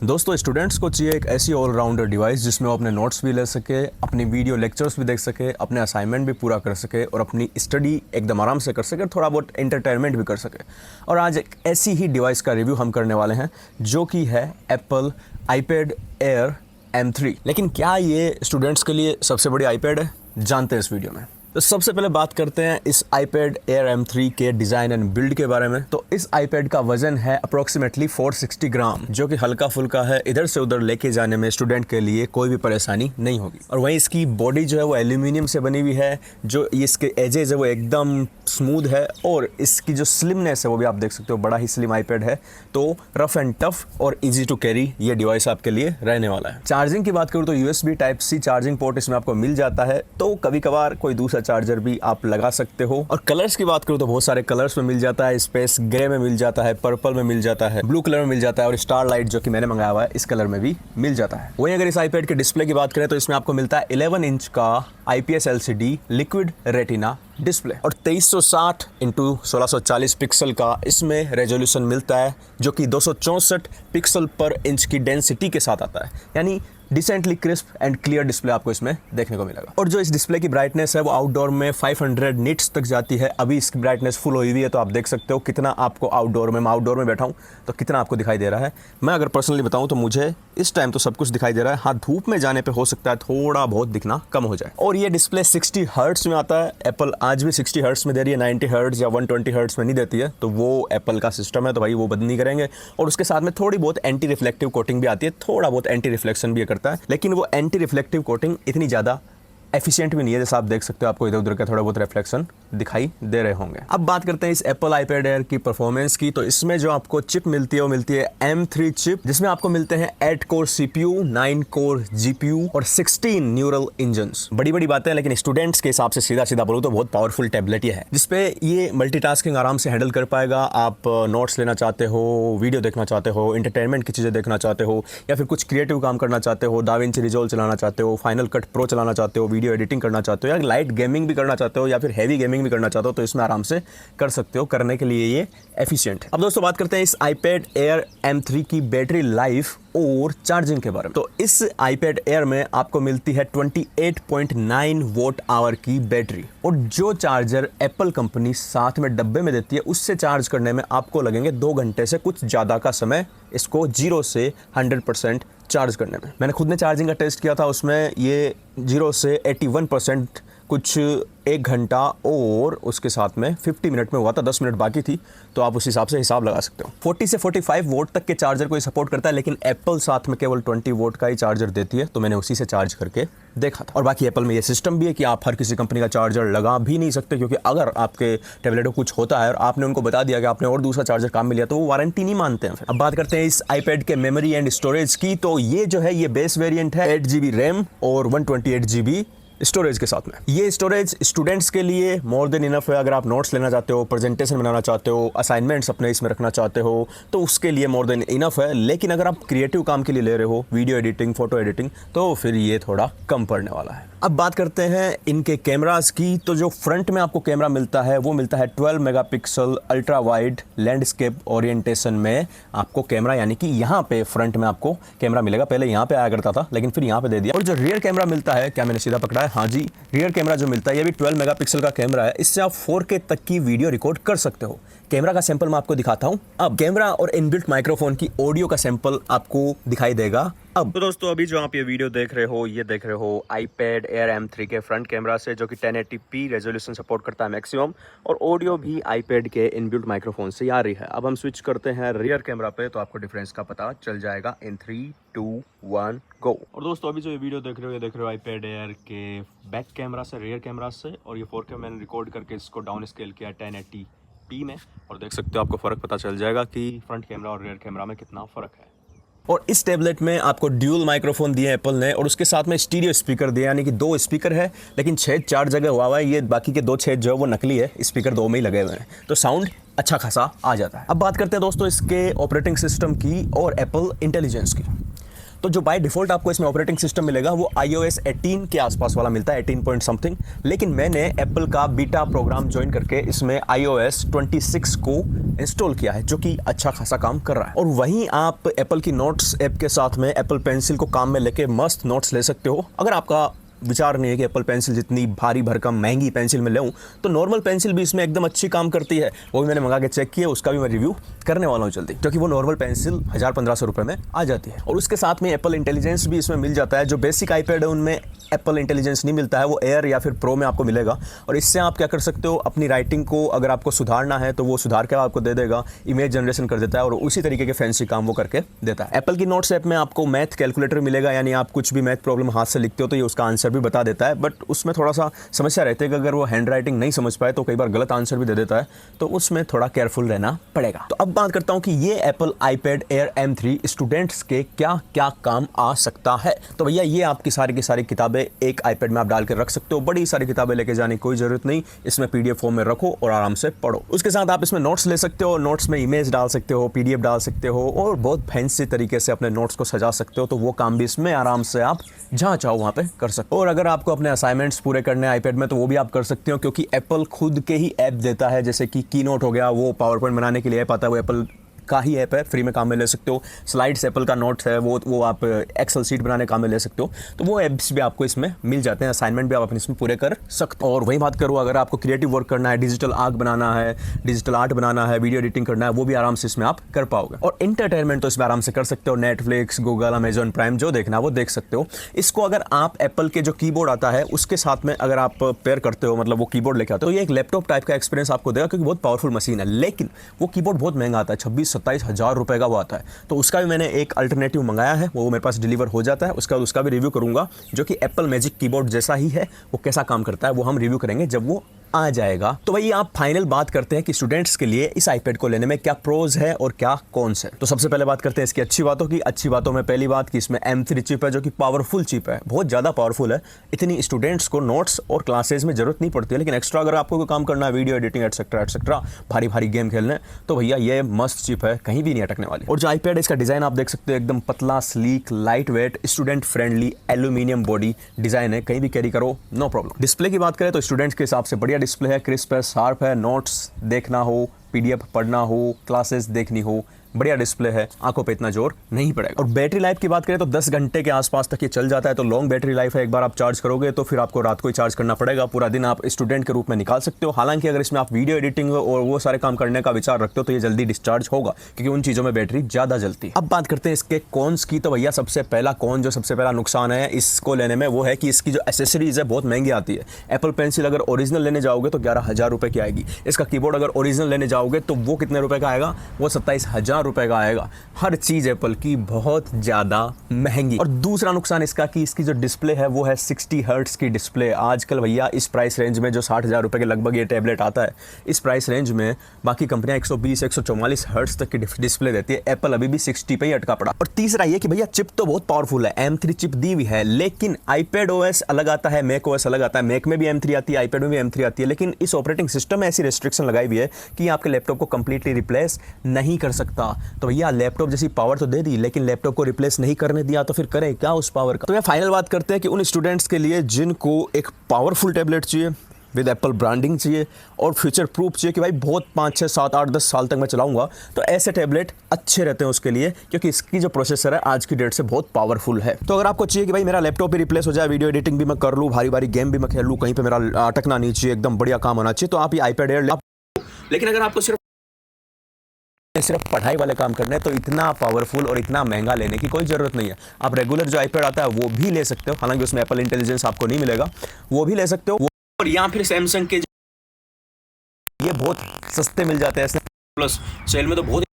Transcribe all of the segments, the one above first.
दोस्तों स्टूडेंट्स को चाहिए एक ऐसी ऑलराउंडर डिवाइस जिसमें वो अपने नोट्स भी ले सके, अपनी वीडियो लेक्चर्स भी देख सके, अपने असाइनमेंट भी पूरा कर सके और अपनी स्टडी एकदम आराम से कर सके, थोड़ा बहुत एंटरटेनमेंट भी कर सके। और आज एक ऐसी ही डिवाइस का रिव्यू हम करने वाले हैं जो कि है एप्पल आईपैड एयर M3। लेकिन क्या ये स्टूडेंट्स के लिए सबसे बड़ी आईपैड है? जानते हैं इस वीडियो में। तो सबसे पहले बात करते हैं इस iPad Air M3 के डिज़ाइन एंड बिल्ड के बारे में। तो इस iPad का वजन है अप्रोक्सीमेटली 460 ग्राम, जो कि हल्का फुल्का है। इधर से उधर लेके जाने में स्टूडेंट के लिए कोई भी परेशानी नहीं होगी। और वहीं इसकी बॉडी जो है वो एल्यूमिनियम से बनी हुई है, जो इसके एजेस है वो एकदम स्मूथ है और इसकी जो स्लिमनेस है वो भी आप देख सकते हो, बड़ा ही स्लिम iPad है। तो रफ एंड टफ और ईजी टू कैरी ये डिवाइस आपके लिए रहने वाला है। चार्जिंग की बात करूँ तो USB Type-C चार्जिंग पोर्ट इसमें आपको मिल जाता है, तो कभी कभार कोई दूसरा चार्जर भी आप लगा सकते हो। और कलर्स की बात करूँ तो बहुत सारे कलर्स में मिल जाता है। स्पेस ग्रे में मिल जाता है, पर्पल में मिल जाता है, ब्लू कलर में मिल जाता है और स्टार लाइट जो कि मैंने मंगाया हुआ है इस कलर में भी मिल जाता है। वहीं अगर इस iPad के डिस्प्ले की बात करें तो इसमें आपको मिलता है 11 इंच का IPS LCD liquid retina display और 2360 इंटू 1640 पिक्सल का इसमें रेजोल्यूशन मिलता है, जो कि 264 पिक्सल पर इंच की डेंसिटी के साथ आता है। यानी decently crisp and clear display आपको इसमें देखने को मिलेगा। और जो इस डिस्प्ले की ब्राइटनेस है वो आउटडोर में 500 निट्स तक जाती है। अभी इसकी ब्राइटनेस फुल हुई हुई है, तो आप देख सकते हो कितना आपको आउटडोर में, मैं आउटडोर में बैठा हूँ तो कितना आपको दिखाई दे रहा है। मैं अगर पर्सनली बताऊँ तो मुझे इस टाइम तो सब कुछ दिखाई दे रहा है। हाँ, धूप में जाने पर हो सकता है थोड़ा बहुत दिखना कम हो जाए। और ये डिस्प्ले 60 हर्ट्स में आता है। एप्पल आज भी 60 हर्ट्स में दे रही है, 90 हर्ट्स या 120 हर्ट्स में नहीं देती है। तो वो एप्पल का सिस्टम है, तो भाई वो बंद नहीं करेंगे। और उसके साथ में थोड़ी बहुत एंटी रिफ्लेक्टिव कोटिंग भी आती है, थोड़ा बहुत एंटी रिफ्लेक्शन भी करता है, लेकिन वो एंटी रिफ्लेक्टिव कोटिंग इतनी ज़्यादा एफिशिएंट भी नहीं है। जैसा आप देख सकते हो, आपको इधर उधर का थोड़ा बहुत रिफ्लेक्शन दिखाई दे रहे होंगे। अब बात करते हैं इस एप्पल iPad Air की परफॉर्मेंस की। तो इसमें जो आपको चिप मिलती है वो मिलती है M3 चिप, जिसमें आपको मिलते हैं 8 कोर CPU, 9 कोर GPU और 16 न्यूरल इंजन्स। बड़ी बड़ी बातें हैं, लेकिन स्टूडेंट्स के हिसाब से सीधा सीधा बोलूँ तो बहुत पावरफुल टैबलेट ये है, जिसपे ये मल्टीटास्किंग आराम से हैंडल कर पाएगा। आप नोट्स लेना चाहते हो, वीडियो देखना चाहते हो, एंटरटेनमेंट की चीज़ें देखना चाहते हो, या फिर कुछ क्रिएटिव काम करना चाहते हो, DaVinci Resolve चलाना चाहते हो, फाइनल कट प्रो चलाना चाहते हो, वीडियो एडिटिंग करना चाहते हो, या लाइट गेमिंग भी करना चाहते हो, या फिर हैवी गेमिंग भी करना चाहते हो, तो इसमें आराम से कर सकते हो। करने के लिए ये एफिशिएंट है। अब दोस्तों बात करते हैं इस iPad Air M3 की बैटरी लाइफ और चार्जिंग के बारे में। तो इस iPad Air में आपको मिलती है 28.9 वोट आवर की बैटरी, और जो चार्जर एप्पल कंपनी साथ में डब्बे में देती है उससे चार्ज करने में आपको लगेंगे 2 घंटे से कुछ ज़्यादा का समय, इसको 0 से 100% चार्ज करने में। मैंने खुद ने चार्जिंग का टेस्ट किया था, उसमें ये 0 से 81% कुछ 1 घंटा और उसके साथ में 50 मिनट में हुआ था, 10 मिनट बाकी थी। तो आप उस हिसाब से हिसाब लगा सकते हो। 40 से 45 वोट तक के चार्जर को ये सपोर्ट करता है, लेकिन एप्पल साथ में केवल 20 वोट का ही चार्जर देती है, तो मैंने उसी से चार्ज करके देखा था। और बाकी एप्पल में ये सिस्टम भी है कि आप हर किसी कंपनी का चार्जर लगा भी नहीं सकते, क्योंकि अगर आपके टैबलेट को कुछ होता है और आपने उनको बता दिया कि आपने और दूसरा चार्जर काम में लिया, तो वो वारंटी नहीं मानते हैं फिर। अब बात करते हैं इस iPad के मेमोरी एंड स्टोरेज की। तो ये जो है ये बेस वेरिएंट है 8GB रैम और 128GB स्टोरेज के साथ में। ये स्टोरेज स्टूडेंट्स के लिए मोर देन इनफ है। अगर आप नोट्स लेना चाहते हो, प्रेजेंटेशन बनाना चाहते हो, असाइनमेंट्स अपने इसमें रखना चाहते हो, तो उसके लिए मोर देन इनफ है। लेकिन अगर आप क्रिएटिव काम के लिए ले रहे हो, वीडियो एडिटिंग, फोटो एडिटिंग, तो फिर ये थोड़ा कम पड़ने वाला है। अब बात करते हैं इनके कैमरास की। तो जो फ्रंट में आपको कैमरा मिलता है वो मिलता है 12 megapixel ultra wide landscape orientation में आपको कैमरा, यानी कि यहाँ पे फ्रंट में आपको कैमरा मिलेगा। पहले यहाँ पे आया करता था, लेकिन फिर यहाँ पे दे दिया। और जो रियर कैमरा मिलता है, क्या मैंने सीधा पकड़ा है? हाँ जी, रियर कैमरा जो मिलता है ये भी 12 मेगापिक्सल का कैमरा है। इससे आप 4K तक की वीडियो रिकॉर्ड कर सकते हो। कैमरा का सैंपल मैं आपको दिखाता हूँ। अब कैमरा और इनबिल्ट माइक्रोफोन की ऑडियो का सैंपल आपको दिखाई देगा। अब तो दोस्तों अभी जो आप ये वीडियो देख रहे हो, ये देख रहे हो iPad Air M3 के फ्रंट कैमरा से, जो कि 1080p रेजोल्यूशन सपोर्ट करता है मैक्सिमम, और ऑडियो भी iPad के इनबिल्ट माइक्रोफोन से आ रही है। अब हम स्विच करते हैं रियर कैमरा पे, तो आपको डिफरेंस का पता चल जाएगा इन 3, 2, 1 गो। और दोस्तों अभी जो ये वीडियो देख रहे हो, ये देख रहे हो iPad Air के बैक कैमरा से, रियर कैमरा से, और ये 4K मैंने रिकॉर्ड करके इसको डाउन स्केल किया 1080p में, और देख सकते हो आपको फ़र्क पता चल जाएगा कि फ्रंट कैमरा और रियर कैमरा में कितना फ़र्क है। और इस टैबलेट में आपको ड्यूल माइक्रोफोन दिए एप्पल ने, और उसके साथ में स्टीरियो स्पीकर दिए, यानी कि 2 स्पीकर है, लेकिन छेद 4 जगह हुआ है। ये बाकी के 2 छेद जो है वो नकली है, स्पीकर 2 में ही लगे हुए हैं, तो साउंड अच्छा खासा आ जाता है। अब बात करते हैं दोस्तों इसके ऑपरेटिंग सिस्टम की और एप्पल इंटेलिजेंस की। तो जो बाय डिफॉल्ट आपको इसमें ऑपरेटिंग सिस्टम मिलेगा वो iOS 18 के आसपास वाला मिलता है, 18 पॉइंट समथिंग। लेकिन मैंने एप्पल का बीटा प्रोग्राम ज्वाइन करके इसमें iOS 26 को इंस्टॉल किया है, जो कि अच्छा खासा काम कर रहा है। और वहीं आप एप्पल की नोट्स ऐप के साथ में एप्पल पेंसिल को काम में लेके मस्त नोट्स ले सकते हो। अगर आपका विचार नहीं है कि एप्पल पेंसिल जितनी भारी भरकम महंगी पेंसिल में लूँ, तो नॉर्मल पेंसिल भी इसमें एकदम अच्छी काम करती है। वो भी मैंने मंगा के चेक किया, उसका भी मैं रिव्यू करने वाला हूँ जल्दी, क्योंकि वो नॉर्मल पेंसिल 1000-1500 रुपये में आ जाती है। और उसके साथ में एप्पल इंटेलिजेंस भी इसमें मिल जाता है। जो बेसिक आईपैड है उनमें एप्पल इंटेलिजेंस नहीं मिलता है, वो एयर या फिर प्रो में आपको मिलेगा। और इससे आप क्या कर सकते हो, अपनी राइटिंग को अगर आपको सुधारना है तो वो सुधार के आपको दे देगा, इमेज जनरेशन कर देता है और उसी तरीके के फैंसी काम वो करके देता है। एप्पल की नोट्स ऐप में आपको मैथ कैलकुलेटर मिलेगा, यानी आप कुछ भी मैथ प्रॉब्लम हाथ से लिखते हो तो ये उसका आंसर भी बता देता है। बट उसमें थोड़ा सा समस्या रहती है कि अगर वो हैंड राइटिंग नहीं समझ पाए तो कई बार गलत आंसर भी दे देता है, तो उसमें थोड़ा केयरफुल रहना पड़ेगा। तो अब बात करता हूँ कि ये Apple iPad air M3 students के क्या क्या काम आ सकता है। तो भैया ये आपकी सारी की सारी किताबें एक आईपैड में आप डाल के रख सकते हो। बड़ी सारी किताबें लेके जाने की कोई जरूरत नहीं, इसमें PDF फॉर्म में रखो और आराम से पढ़ो। उसके साथ आप इसमें नोट्स ले सकते हो, नोट्स में इमेज डाल सकते हो, PDF डाल सकते हो और बहुत फैंसी तरीके से अपने नोट्स को सजा सकते हो। तो वो काम भी इसमें आराम से आप जहाँ चाहो वहाँ पे कर सकते हो। और अगर आपको अपने असाइनमेंट्स पूरे करने आईपैड में, तो वो भी आप कर सकते हो, क्योंकि एप्पल खुद के ही ऐप देता है। जैसे कि कीनोट हो गया, वो पावर पॉइंट बनाने के लिए ऐप आता है, वो एप्पल का ही ऐप है, फ्री में काम में ले सकते हो। स्लाइड्स एप्पल का नोट्स है, वो आप एक्सेल शीट बनाने काम में ले सकते हो। तो वो ऐप्स भी आपको इसमें मिल जाते हैं, असाइनमेंट भी आप अपने इसमें पूरे कर सकते हो। और वही बात करूँ, अगर आपको क्रिएटिव वर्क करना है, डिजिटल आर्ट बनाना है, डिजिटल आर्ट बनाना है, वीडियो एडिटिंग करना है, वो भी आराम से इसमें आप कर पाओगे। और इंटरटेनमेंट तो इसमें आराम से कर सकते हो, नेटफ्लिक्स, गूगल, अमेजॉन प्राइम, जो देखना है वो देख सकते हो। इसको अगर आप एप्पल के जो कीबोर्ड आता है उसके साथ में अगर आप पेयर करते हो, मतलब वो कीबोर्ड लेके आते हो, तो ये एक लैपटॉप टाइप का एक्सपीरियंस आपको देगा, क्योंकि बहुत पावरफुल मशीन है। लेकिन वो कीबोर्ड बहुत महंगा आता है, 26-27 हज़ार रुपए का वो आता है। तो उसका भी मैंने एक अल्टरनेटिव मंगाया है, वो मेरे पास डिलीवर हो जाता है। उसका भी रिव्यू करूंगा, जो कि एप्पल मैजिक कीबोर्ड जैसा ही है। वो कैसा काम करता है वो हम रिव्यू करेंगे जब वो आ जाएगा। तो भाई आप फाइनल बात करते हैं कि स्टूडेंट्स के लिए इस आईपैड को लेने में क्या प्रोज है और क्या कॉन्स है। तो सबसे पहले बात करते हैं इसकी अच्छी बातों की। अच्छी बातों में पहली बात कि इसमें M3 चिप है, जो कि पावरफुल चिप है, बहुत ज़्यादा पावरफुल है। इतनी स्टूडेंट्स को नोट्स और क्लासेज में जरूरत नहीं पड़ती है, लेकिन एक्स्ट्रा अगर आपको कोई काम करना है, वीडियो एडिटिंग एटसेट्रा, भारी भारी गेम खेलने, तो भैया ये मस्त चिप है, कहीं भी नहीं अटकने वाली। और जो आईपैड इसका डिज़ाइन आप देख सकते हो, एकदम पतला, sleek, light weight, student friendly, aluminium body design है, कहीं भी कैरी करो, नो प्रॉब्लम। डिस्प्ले की बात करें तो स्टूडेंट्स के हिसाब से बढ़िया डिस्प्ले है, क्रिस्प है, शार्प है। नोट्स देखना हो, PDF पढ़ना हो, क्लासेस देखनी हो, बढ़िया डिस्प्ले है, आंखों पे इतना जोर नहीं पड़ेगा। और बैटरी लाइफ की बात करें तो 10 घंटे के आसपास तक ये चल जाता है, तो लॉन्ग बैटरी लाइफ है। एक बार आप चार्ज करोगे तो फिर आपको रात को ही चार्ज करना पड़ेगा, पूरा दिन आप स्टूडेंट के रूप में निकाल सकते हो। हालांकि अगर इसमें आप वीडियो एडिटिंग और वो सारे काम करने का विचार रखते हो तो ये जल्दी डिस्चार्ज होगा, क्योंकि उन चीज़ों में बैटरी ज़्यादा जलती है। अब बात करते हैं इसके कॉन्स की। तो भैया सबसे पहला कॉन, जो सबसे पहला नुकसान है इसको लेने में, वो है कि इसकी जो एसेसरीज है बहुत महंगी आती है। एप्पल पेंसिल अगर ओरिजिनल लेने जाओगे तो 11,000 रुपये की आएगी। इसका कीबोर्ड अगर ओरिजिनल लेने जाओगे तो वो कितने रुपए का आएगा, वो 27,000 रुपये का आएगा। हर चीज़ एप्पल की बहुत ज़्यादा महंगी। और दूसरा नुकसान इसका कि इसकी जो डिस्प्ले है वो है 60 हर्ट्स की डिस्प्ले। आजकल भैया इस प्राइस रेंज में जो 60,000 रुपये के लगभग ये टैबलेट आता है, इस प्राइस रेंज में बाकी कंपनियां 120-144 हर्ट्स तक की डिस्प्ले देती है, एप्पल अभी भी 60 पे ही अटका पड़ा। और तीसरा ये कि भैया चिप तो बहुत पावरफुल है, M3 चिप दी हुई है, लेकिन iPad OS अलग आता है, मैक OS अलग आता है। मैक में भी M3 आती है, iPad में भी M3 आती है, लेकिन इस ऑपरेटिंग सिस्टम में ऐसी रेस्ट्रिक्शन लगाई हुई है कि आपके लैपटॉप को कंप्लीटली रिप्लेस नहीं कर सकता। तो भैया लैपटॉप जैसी पावर तो दे दी, लेकिन लैपटॉप को रिप्लेस नहीं करने दिया, तो फिर करें क्या उस पावर का। तो मैं फाइनल बात करते हैं कि उन स्टूडेंट्स के लिए जिनको एक पावरफुल टैबलेट चाहिए, विद एप्पल ब्रांडिंग चाहिए और फ्यूचर प्रूफ चाहिए कि भाई बहुत 5, 6, 7, 8, 10 साल तक मैं चलाऊंगा, तो ऐसे टैबलेट अच्छे रहते हैं उसके लिए, क्योंकि इसकी जो प्रोसेसर है आज की डेट से बहुत पावरफुल है। तो अगर आपको चाहिए कि भाई मेरा लैपटॉप भी रिप्लेस हो जाए, वीडियो एडिटिंग भी मैं कर लूँ, भारी भारी गेम भी मैं खेल लूँ, कहीं पर मेरा अटकना नहीं चाहिए, एकदम बढ़िया काम होना चाहिए, तो आप ये iPad Air। लेकिन अगर आपको सिर्फ पढ़ाई वाले काम करने हैं तो इतना पावरफुल और इतना महंगा लेने की कोई ज़रूरत नहीं है। आप रेगुलर जो iPad आता है वो भी ले सकते हो, हालांकि उसमें एप्पल इंटेलिजेंस आपको नहीं मिलेगा, वो भी ले सकते हो। और या फिर सैमसंग के ये बहुत सस्ते मिल जाते हैं, प्लस सेल में तो बहुत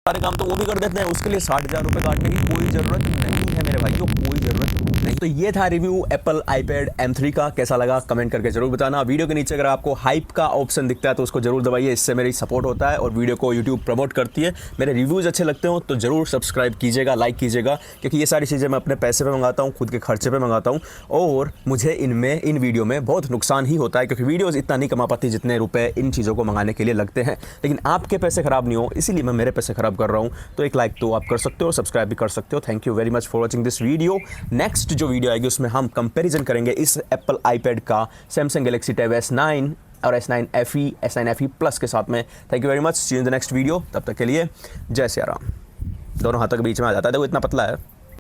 सारे काम तो वो भी कर देते हैं। उसके लिए 60,000 रुपये काटने की कोई ज़रूरत नहीं है मेरे भाई, तो कोई ज़रूरत नहीं। तो ये था रिव्यू एप्पल आईपैड M3 का। कैसा लगा कमेंट करके जरूर बताना। वीडियो के नीचे अगर आपको हाइप का ऑप्शन दिखता है तो उसको जरूर दबाइए, इससे मेरी सपोर्ट होता है और वीडियो को यूट्यूब प्रमोट करती है। मेरे रिव्यूज़ अच्छे लगते हो तो जरूर सब्सक्राइब कीजिएगा, लाइक कीजिएगा, क्योंकि ये सारी चीज़ें मैं अपने पैसे पे मंगाता हूँ, खुद के खर्चे पे मंगाता हूँ और मुझे इन वीडियो में बहुत नुकसान ही होता है, क्योंकि वीडियोज़ इतना नहीं कमा पाती जितने रुपए इन चीज़ों को मंगाने के लिए लगते हैं। लेकिन आपके पैसे ख़राब नहीं हो, इसीलिए मैं मेरे पैसे ख़राब कर रहा हूँ। तो एक लाइक तो आप कर सकते हो, सब्सक्राइब भी कर सकते हो। Thank you very much for watching this video. Next जो वीडियो आएगी उसमें हम कंपैरिजन करेंगे इस एप्पल आईपैड का सैमसंग गैलेक्सी टैब S9 और S9 FE, S9 FE Plus के साथ में। Thank you very much, see you in the next video. तब तक के लिए जय सिया राम। दोनों हाथों के बीच में आ जाता है, देखो इतना पतला है।